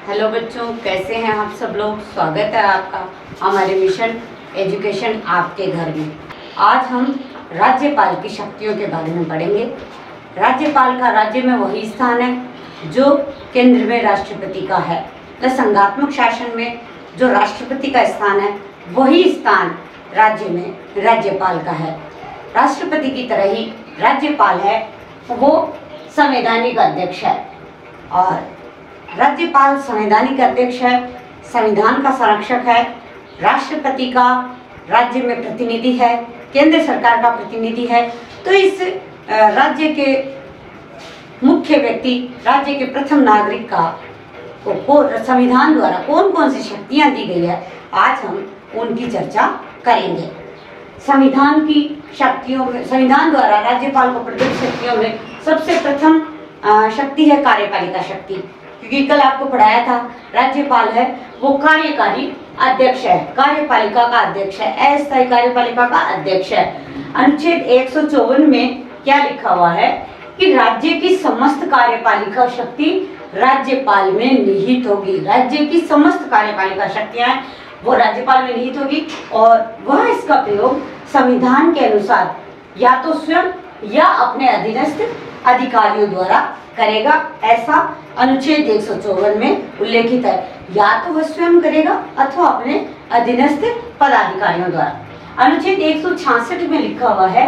Hello बच्चों, कैसे हैं आप सब लोग। स्वागत है आपका हमारे मिशन एजुकेशन आपके घर में। आज हम राज्यपाल की शक्तियों के बारे में पढ़ेंगे। राज्यपाल का राज्य में वही स्थान है जो केंद्र में राष्ट्रपति का है। तो संघात्मक शासन में जो राष्ट्रपति का स्थान है वही स्थान राज्य में राज्यपाल का है। राष्ट्रपति की तरह ही राज्यपाल है वो संवैधानिक अध्यक्ष है और राज्यपाल संवैधानिक अध्यक्ष है, संविधान का संरक्षक है, राष्ट्रपति का राज्य में प्रतिनिधि है, केंद्र सरकार का प्रतिनिधि है। तो इस राज्य के मुख्य व्यक्ति, राज्य के प्रथम नागरिक को संविधान द्वारा कौन कौन सी शक्तियां दी गई है, आज हम उनकी चर्चा करेंगे। संविधान की शक्तियों में, संविधान द्वारा राज्यपाल को प्रदत्त शक्तियों में सबसे प्रथम शक्ति है कार्यपालिका शक्ति। क्योंकि कल आपको पढ़ाया था राज्यपाल है वो कार्यकारी अध्यक्ष है, कार्यपालिका का अध्यक्ष है, अस्थायी कार्यपालिका का अध्यक्ष है। अनुच्छेद 154 में क्या लिखा हुआ है कि राज्य की समस्त कार्यपालिका शक्ति राज्यपाल में निहित होगी। राज्य की समस्त कार्यपालिका शक्तियां वो राज्यपाल में निहित होगी और वह इसका प्रयोग संविधान के अनुसार या तो स्वयं या अपने अधीनस्थ अधिकारियों द्वारा करेगा। ऐसा अनुच्छेद 154 में उल्लेखित है। या तो वह स्वयं करेगा अथवा अपने अधीनस्थ पदाधिकारियों द्वारा। अनुच्छेद 166 में लिखा हुआ है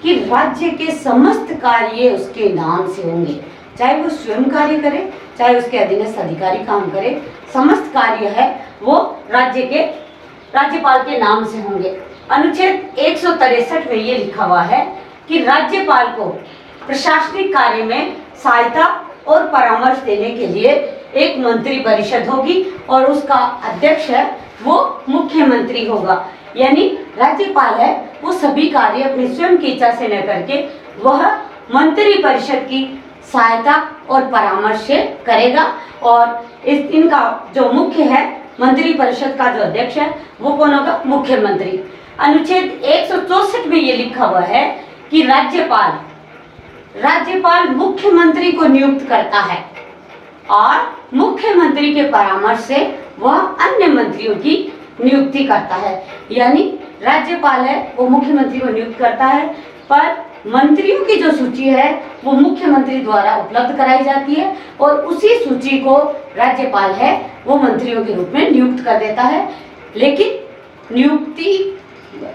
कि राज्य के समस्त कार्य उसके नाम से होंगे। चाहे वो स्वयं कार्य करे, चाहे उसके अधीनस्थ अधिकारी काम करे, समस्त कार्य है वो राज्यपाल के नाम से होंगे। अनुच्छेद 163 में ये लिखा हुआ है कि राज्यपाल को प्रशासनिक कार्य में सहायता और परामर्श देने के लिए एक मंत्री परिषद होगी और उसका अध्यक्ष है वो मुख्यमंत्री होगा। यानी राज्यपाल है वो सभी कार्य अपनी स्वयं की इच्छा से न करके वह मंत्री परिषद की सहायता और परामर्श से करेगा। और इनका जो मुख्य है, मंत्री परिषद का जो अध्यक्ष है वो कौन होगा? मुख्यमंत्री। अनुच्छेद 164 में ये लिखा हुआ है कि राज्यपाल मुख्यमंत्री को नियुक्त करता है और मुख्यमंत्री के परामर्श से वह अन्य मंत्रियों की नियुक्ति करता है। यानी राज्यपाल है वो मुख्यमंत्री को नियुक्त करता है, पर मंत्रियों की जो सूची है वो मुख्यमंत्री द्वारा उपलब्ध कराई जाती है और उसी सूची को राज्यपाल है वो मंत्रियों के रूप में नियुक्त कर देता है। लेकिन नियुक्ति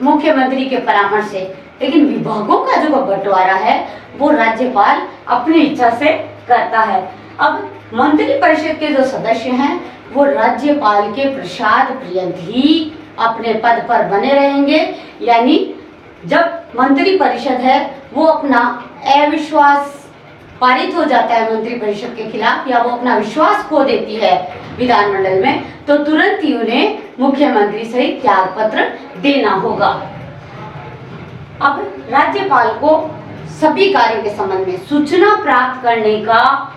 मुख्यमंत्री के परामर्श से, लेकिन विभागों का जो बंटवारा है वो राज्यपाल अपनी इच्छा से करता है। अब मंत्री परिषद के जो सदस्य हैं वो राज्यपाल के प्रसाद पर्यंत ही अपने पद पर बने रहेंगे। यानी जब मंत्री परिषद है वो अपना अविश्वास पारित हो जाता है मंत्री परिषद के खिलाफ, या वो अपना विश्वास खो देती है विधानमंडल में, तो तुरंत ही उन्हें मुख्यमंत्री सहित त्याग पत्र देना होगा। अब राज्यपाल को सभी कार्यों के संबंध में सूचना प्राप्त करने का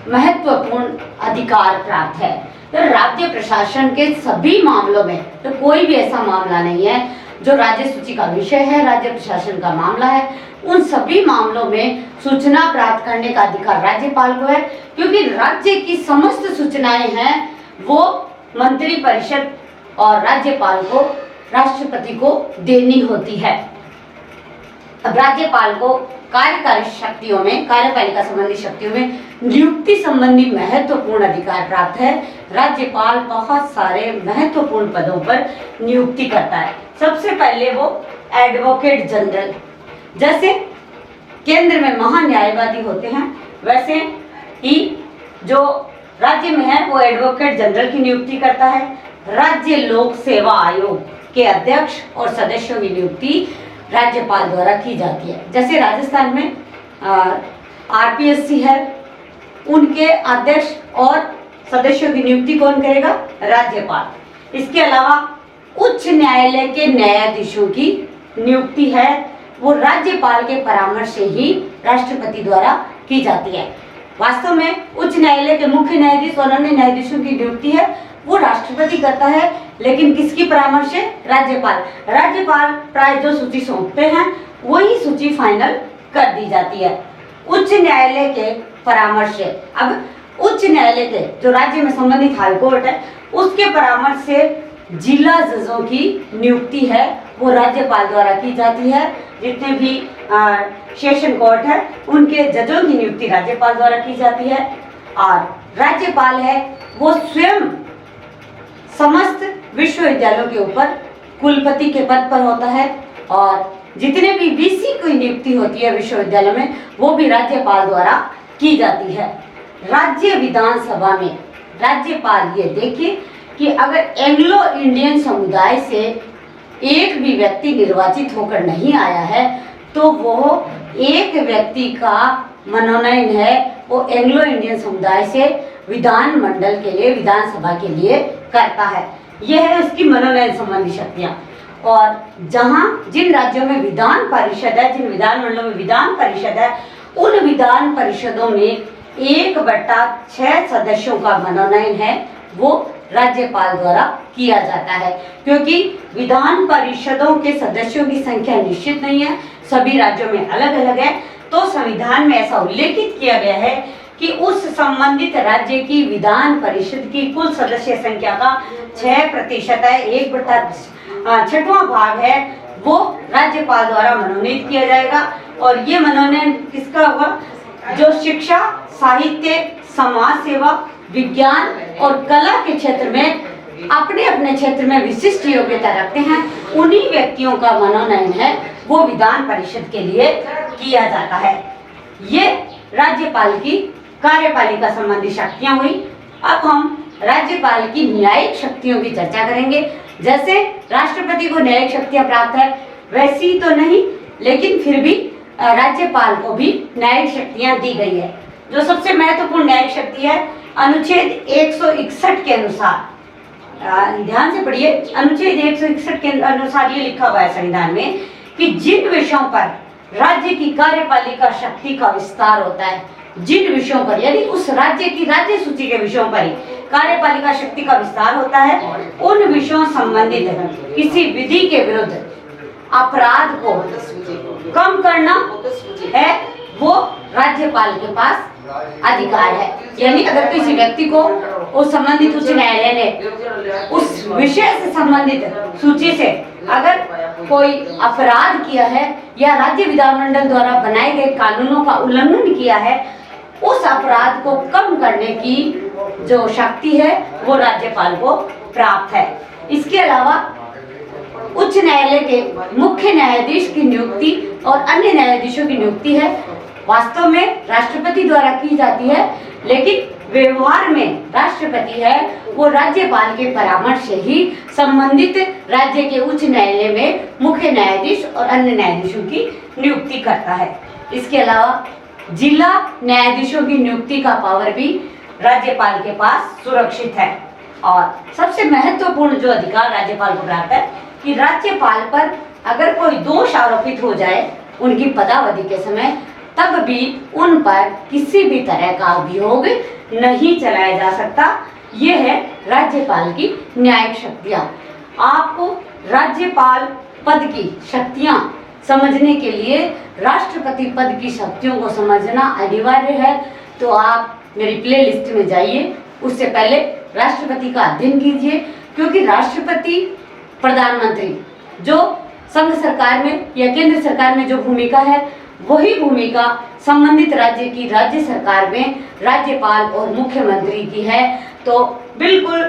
महत्वपूर्ण अधिकार प्राप्त है। तो राज्य प्रशासन के सभी मामलों में, तो कोई भी ऐसा मामला नहीं है जो राज्य सूची का विषय है, राज्य प्रशासन का मामला है, उन सभी मामलों में सूचना प्राप्त करने का अधिकार राज्यपाल को है। क्योंकि राज्य की समस्त सूचनाएं हैं वो मंत्री परिषद और राज्यपाल को, राष्ट्रपति को देनी होती है। अब राज्यपाल को कार्यकारी शक्तियों में, कार्यपालिका संबंधी शक्तियों में नियुक्ति संबंधी महत्वपूर्ण अधिकार प्राप्त है। राज्यपाल बहुत सारे महत्वपूर्ण पदों पर नियुक्ति करता है। सबसे पहले वो एडवोकेट जनरल, जैसे केंद्र में महान्यायवादी होते हैं वैसे ही जो राज्य में है वो एडवोकेट जनरल की नियुक्ति करता है। राज्य लोक सेवा आयोग के अध्यक्ष और सदस्यों की नियुक्ति राज्यपाल द्वारा की जाती है। जैसे राजस्थान में आरपीएससी है, उनके अध्यक्ष और सदस्यों की नियुक्ति कौन करेगा? राज्यपाल। इसके अलावा उच्च न्यायालय के न्यायाधीशों की नियुक्ति है वो राज्यपाल के परामर्श से ही राष्ट्रपति द्वारा की जाती है। वास्तव में उच्च न्यायालय के मुख्य न्यायाधीश और अन्य न्यायाधीशों की नियुक्ति है वो राष्ट्रपति करता है, लेकिन किसकी परामर्श से? राज्यपाल। राज्यपाल प्राय जो सूची सौंपते हैं वही सूची फाइनल कर दी जाती है उच्च न्यायालय के परामर्श से। अब उच्च न्यायालय के जो राज्य में संबंधित हाईकोर्ट है उसके परामर्श से जिला जजों की नियुक्ति है वो राज्यपाल द्वारा की जाती है। जितने भी सेशन कोर्ट है उनके जजों की नियुक्ति राज्यपाल द्वारा की जाती है। और राज्यपाल है वो स्वयं समस्त विश्वविद्यालयों के ऊपर कुलपति के पद पर होता है और जितने भी वीसी की नियुक्ति होती है विश्वविद्यालय में वो भी राज्यपाल द्वारा की जाती है। राज्य विधानसभा में राज्यपाल ये देखिए कि अगर एंग्लो इंडियन समुदाय से एक भी व्यक्ति निर्वाचित होकर नहीं आया है तो वो एक व्यक्ति का मनोनयन है वो एंग्लो इंडियन समुदाय से विधान मंडल के लिए विधानसभा के लिए करता है। यह है उसकी मनोनयन संबंधी शक्तियाँ। और जहाँ जिन राज्यों में विधान परिषद है जिन विधान मंडलों में विधान परिषद है उन विधान परिषदों में 1/6 सदस्यों का मनोनयन है वो राज्यपाल द्वारा किया जाता है। क्योंकि विधान परिषदों के सदस्यों की संख्या निश्चित नहीं है, सभी राज्यों में अलग अलग है, तो संविधान में ऐसा उल्लेखित किया गया है कि उस संबंधित राज्य की विधान परिषद की कुल सदस्य संख्या का 6% है, 1/6वां भाग है वो राज्यपाल द्वारा मनोनीत किया जाएगा। और ये मनोनयन किसका होगा? जो शिक्षा, साहित्य, समाज सेवा, विज्ञान और कला के क्षेत्र में अपने अपने क्षेत्र में विशिष्ट योग्यता रखते हैं उन्हीं व्यक्तियों का मनोनयन है वो विधान परिषद के लिए किया जाता है। ये राज्यपाल की कार्यपालिका संबंधी शक्तियां हुई। अब हम राज्यपाल की न्यायिक शक्तियों की चर्चा करेंगे। जैसे राष्ट्रपति को न्यायिक शक्तियां प्राप्त है वैसी तो नहीं, लेकिन फिर भी राज्यपाल को भी न्यायिक शक्तियां दी गई है। जो सबसे महत्वपूर्ण न्यायिक शक्ति है अनुच्छेद 161 के अनुसार, ध्यान से पढ़िए, अनुच्छेद 161 के अनुसार ये लिखा हुआ है संविधान में कि जिन विषयों पर राज्य की कार्यपालिका शक्ति का विस्तार होता है, जिन विषयों पर यानी उस राज्य की राज्य सूची के विषयों पर ही कार्यपालिका शक्ति का विस्तार होता है, उन विषयों संबंधित किसी विधि के विरुद्ध अपराध को कम करना है वो राज्यपाल के पास अधिकार है। यानी अगर किसी व्यक्ति को उस संबंधित उच्च न्यायालय ने उस विषय से संबंधित सूची से अगर कोई अपराध किया है या राज्य विधानमंडल द्वारा बनाए गए कानूनों का उल्लंघन किया है, उस अपराध को कम करने की जो शक्ति है वो राज्यपाल को प्राप्त है। इसके अलावा उच्च न्यायालय के मुख्य न्यायाधीश की नियुक्ति और अन्य न्यायाधीशों की नियुक्ति है वास्तव में राष्ट्रपति द्वारा की जाती है, लेकिन व्यवहार में राष्ट्रपति है वो राज्यपाल के परामर्श से ही संबंधित राज्य के उच्च न्यायालय में मुख्य न्यायाधीश और अन्य न्यायाधीशों की नियुक्ति करता है। इसके अलावा जिला न्यायाधीशों की नियुक्ति का पावर भी राज्यपाल के पास सुरक्षित है। और सबसे महत्वपूर्ण जो अधिकार राज्यपाल को प्राप्त है कि राज्यपाल पर अगर कोई दोष आरोपित हो जाए उनकी पदावधि के समय, तब भी उन पर किसी भी तरह का अभियोग नहीं चलाया जा सकता। ये है राज्यपाल की न्यायिक शक्तियाँ। आपको राज्यपाल पद की शक्तियाँ समझने के लिए राष्ट्रपति पद की शक्तियों को समझना अनिवार्य है। तो आप मेरी प्लेलिस्ट में जाइए, उससे पहले राष्ट्रपति का अध्ययन कीजिए, क्योंकि राष्ट्रपति प्रधानमंत्री जो संघ सरकार में या केंद्र सरकार में जो भूमिका है वही भूमिका संबंधित राज्य की राज्य सरकार में राज्यपाल और मुख्यमंत्री की है। तो बिल्कुल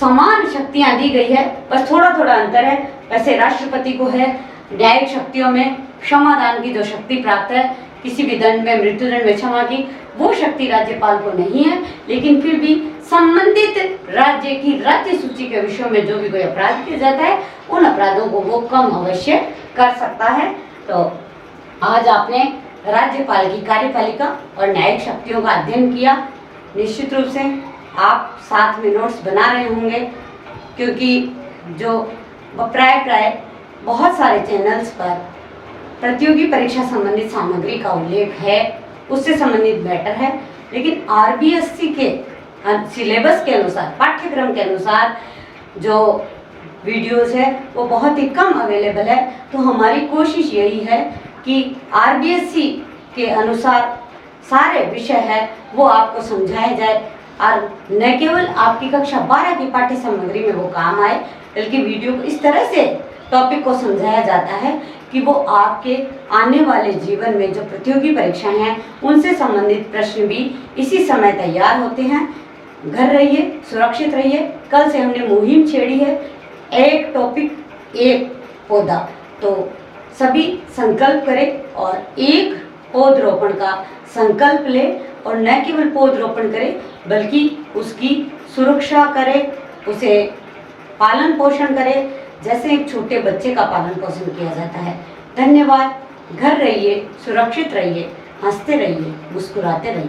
समान शक्तियां दी गई है, बस थोड़ा थोड़ा अंतर है। वैसे राष्ट्रपति को है न्यायिक शक्तियों में क्षमादान की जो शक्ति प्राप्त है, किसी भी दंड में, मृत्युदंड में क्षमा की, वो शक्ति राज्यपाल को नहीं है। लेकिन फिर भी संबंधित राज्य की राज्य सूची के विषयों में जो भी कोई अपराध किया जाता है उन अपराधों को वो कम अवश्य कर सकता है। तो आज आपने राज्यपाल की कार्यपालिका और न्यायिक शक्तियों का अध्ययन किया। निश्चित रूप से आप साथ में नोट्स बना रहे होंगे, क्योंकि जो प्राय बहुत सारे चैनल्स पर प्रतियोगी परीक्षा संबंधित सामग्री का उल्लेख है, उससे संबंधित मैटर है, लेकिन आरबीएससी के सिलेबस के अनुसार, पाठ्यक्रम के अनुसार जो वीडियोस है वो बहुत ही कम अवेलेबल है। तो हमारी कोशिश यही है कि आरबीएससी के अनुसार सारे विषय है वो आपको समझाया जाए और न केवल आपकी कक्षा 12 की पाठ्य सामग्री में वो काम आए, बल्कि वीडियो को इस तरह से टॉपिक को समझाया जाता है कि वो आपके आने वाले जीवन में जो प्रतियोगी परीक्षाएं हैं उनसे संबंधित प्रश्न भी इसी समय तैयार होते हैं। घर रहिए, सुरक्षित रहिए। कल से हमने मुहिम छेड़ी है, एक टॉपिक एक पौधा, तो सभी संकल्प करें और एक पौधरोपण का संकल्प ले और न केवल पौधरोपण करें बल्कि उसकी सुरक्षा करें, उसे पालन पोषण करें जैसे एक छोटे बच्चे का पालन पोषण किया जाता है। धन्यवाद। घर रहिए, सुरक्षित रहिए, हंसते रहिए, मुस्कुराते रहिए।